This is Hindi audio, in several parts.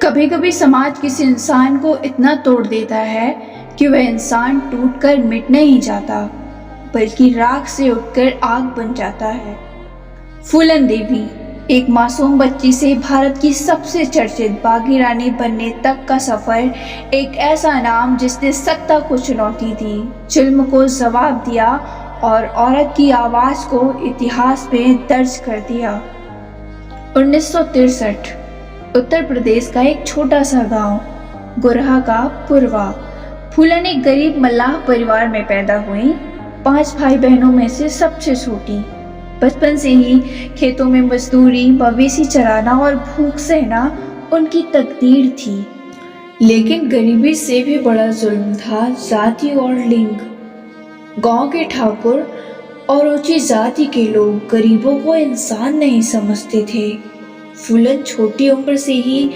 कभी कभी समाज किसी इंसान को इतना तोड़ देता है कि वह इंसान टूटकर मिट नहीं जाता, बल्कि राख से उठकर आग बन जाता है। फूलन देवी एक मासूम बच्ची से भारत की सबसे चर्चित बागी रानी बनने तक का सफर, एक ऐसा नाम जिसने सत्ता को चुनौती दी, जुल्म को जवाब दिया और औरत की आवाज को इतिहास में दर्ज कर दिया। 1963 उत्तर प्रदेश का एक छोटा सा गांव गुरहा का पुरवा। फूलन एक गरीब मल्लाह परिवार में पैदा हुई। 5 भाई बहनों में से सबसे छोटी। बचपन से ही खेतों में मजदूरी, मवेशी चराना और भूख सहना उनकी तकदीर थी। लेकिन गरीबी से भी बड़ा जुल्म था जाति और लिंग। गांव के ठाकुर और ऊंची जाति के लोग गरीबों को इंसान नहीं समझते थे। फूलन छोटी उम्र से ही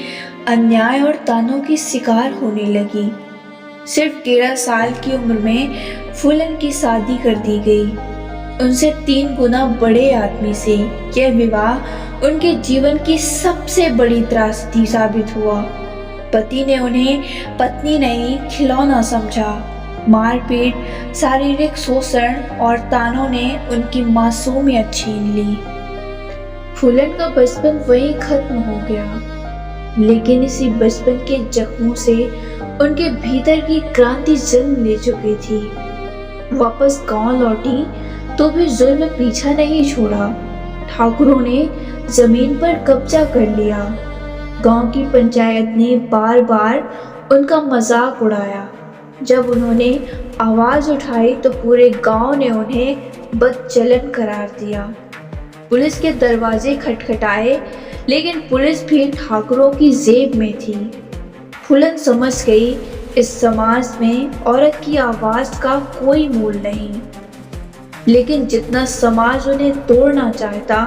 अन्याय और तानों की शिकार होने लगी। सिर्फ 13 साल की उम्र में फूलन की शादी कर दी गई, उनसे 3 गुना बड़े आदमी से। यह विवाह उनके जीवन की सबसे बड़ी त्रासदी साबित हुआ। पति ने उन्हें पत्नी नहीं खिलौना समझा। मारपीट, शारीरिक शोषण और तानों ने उनकी मासूमियत छीन ली। फूलन का बचपन वही खत्म हो गया, लेकिन इसी बचपन के जख्मों से उनके भीतर की क्रांति जन्म ले चुकी थी। वापस गांव लौटी तो भी जुल्म पीछा नहीं छोड़ा। ठाकुरों ने जमीन पर कब्जा कर लिया। गांव की पंचायत ने बार बार उनका मजाक उड़ाया। जब उन्होंने आवाज उठाई तो पूरे गांव ने उन्हें बदचलन करार दिया। पुलिस के दरवाजे खटखटाए, लेकिन पुलिस भी ठाकुरों की जेब में थी। फूलन समझ गई, इस समाज में औरत की आवाज का कोई मूल नहीं। लेकिन जितना समाज उन्हें तोड़ना चाहता,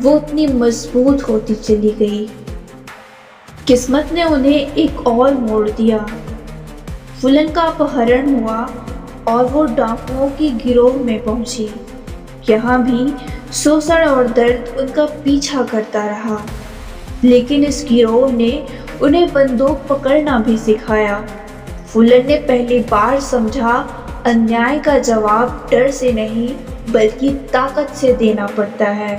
वो उतनी मजबूत होती चली गई। किस्मत ने उन्हें एक और मोड़ दिया। फूलन का अपहरण हुआ और वो डाकुओं की गिरोह में पहुंची। यहाँ भी शोषण और दर्द उनका पीछा करता रहा, लेकिन इस गिरोह ने उन्हें बंदूक पकड़ना भी सिखाया। फूलन ने पहली बार समझा, अन्याय का जवाब डर से नहीं बल्कि ताकत से देना पड़ता है।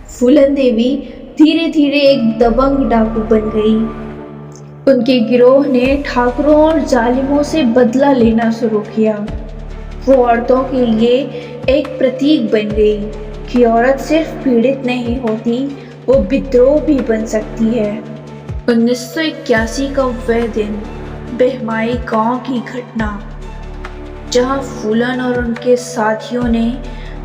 फूलन देवी धीरे धीरे एक दबंग डाकू बन गई। उनके गिरोह ने ठाकुरों और जालिमों से बदला लेना शुरू किया। वो औरतों के लिए एक प्रतीक बन गई कि औरत सिर्फ पीड़ित नहीं होती, वो विद्रोह भी बन सकती है। 1981 का वह दिन, बहमाई गांव की घटना, जहां फूलन और उनके साथियों ने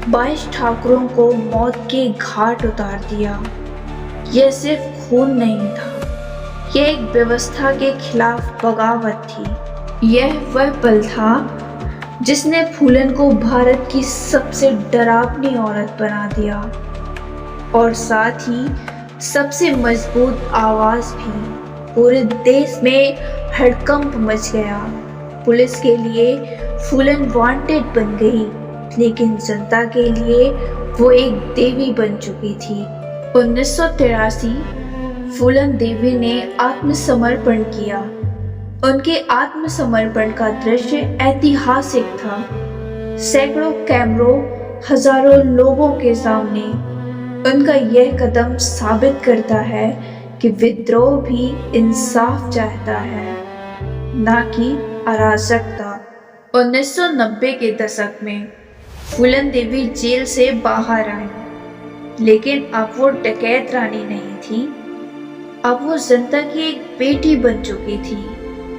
22 ठाकुरों को मौत के घाट उतार दिया। यह सिर्फ खून नहीं था, यह एक व्यवस्था के खिलाफ बगावत थी। यह वह पल था जिसने फूलन को भारत की सबसे डरावनी औरत बना दिया और साथ ही सबसे मजबूत आवाज भी। पूरे देश में हड़कंप मच गया। पुलिस के लिए फूलन वांटेड बन गई, लेकिन जनता के लिए वो एक देवी बन चुकी थी। 1983 फूलन देवी ने आत्मसमर्पण किया। उनके आत्मसमर्पण का दृश्य ऐतिहासिक था। सैकड़ों कैमरों, हजारों लोगों के सामने। उनका यह कदम साबित करता है कि विद्रोह भी इंसाफ चाहता है, ना कि अराजकता। 1990 के दशक में फूलन देवी जेल से बाहर आई, लेकिन अब वो डकैत रानी नहीं थी। अब वो जनता की एक बेटी बन चुकी थी।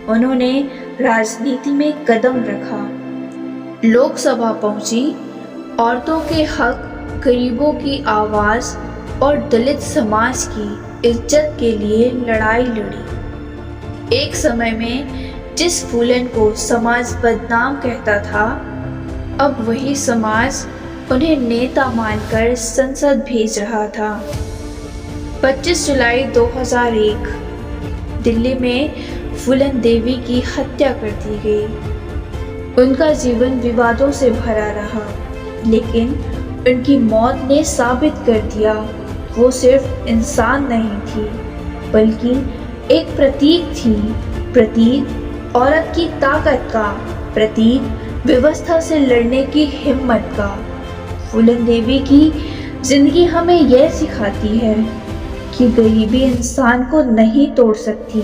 उन्होंने राजनीति में कदम रखा, लोकसभा पहुंची, औरतों के हक, गरीबों की आवाज और दलित समाज की इज्जत के लिए लड़ाई लड़ी। एक समय में जिस फूलन को समाज बदनाम कहता था, अब वही समाज उन्हें नेता मानकर संसद भेज रहा था। 25 जुलाई 2001 दिल्ली में फूलन देवी की हत्या कर दी गई। उनका जीवन विवादों से भरा रहा, लेकिन उनकी मौत ने साबित कर दिया वो सिर्फ इंसान नहीं थी बल्कि एक प्रतीक थी। प्रतीक औरत की ताकत का, प्रतीक व्यवस्था से लड़ने की हिम्मत का। फूलन देवी की जिंदगी हमें यह सिखाती है कि गरीबी इंसान को नहीं तोड़ सकती,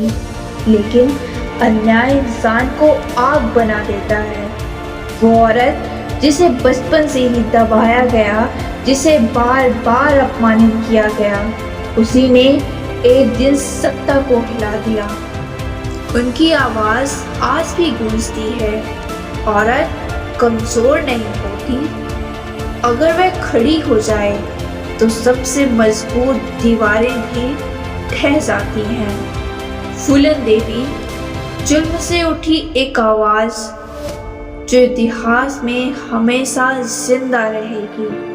लेकिन अन्याय इंसान को आग बना देता है। वो औरत जिसे बचपन से ही दबाया गया, जिसे बार बार अपमानित किया गया, उसी ने एक दिन सत्ता को हिला दिया। उनकी आवाज आज भी गूंजती है। औरत कमजोर नहीं होती, अगर वह खड़ी हो जाए तो सबसे मजबूत दीवारें भी ढह जाती हैं। फूलन देवी जुल्म से उठी एक आवाज जो इतिहास में हमेशा जिंदा रहेगी।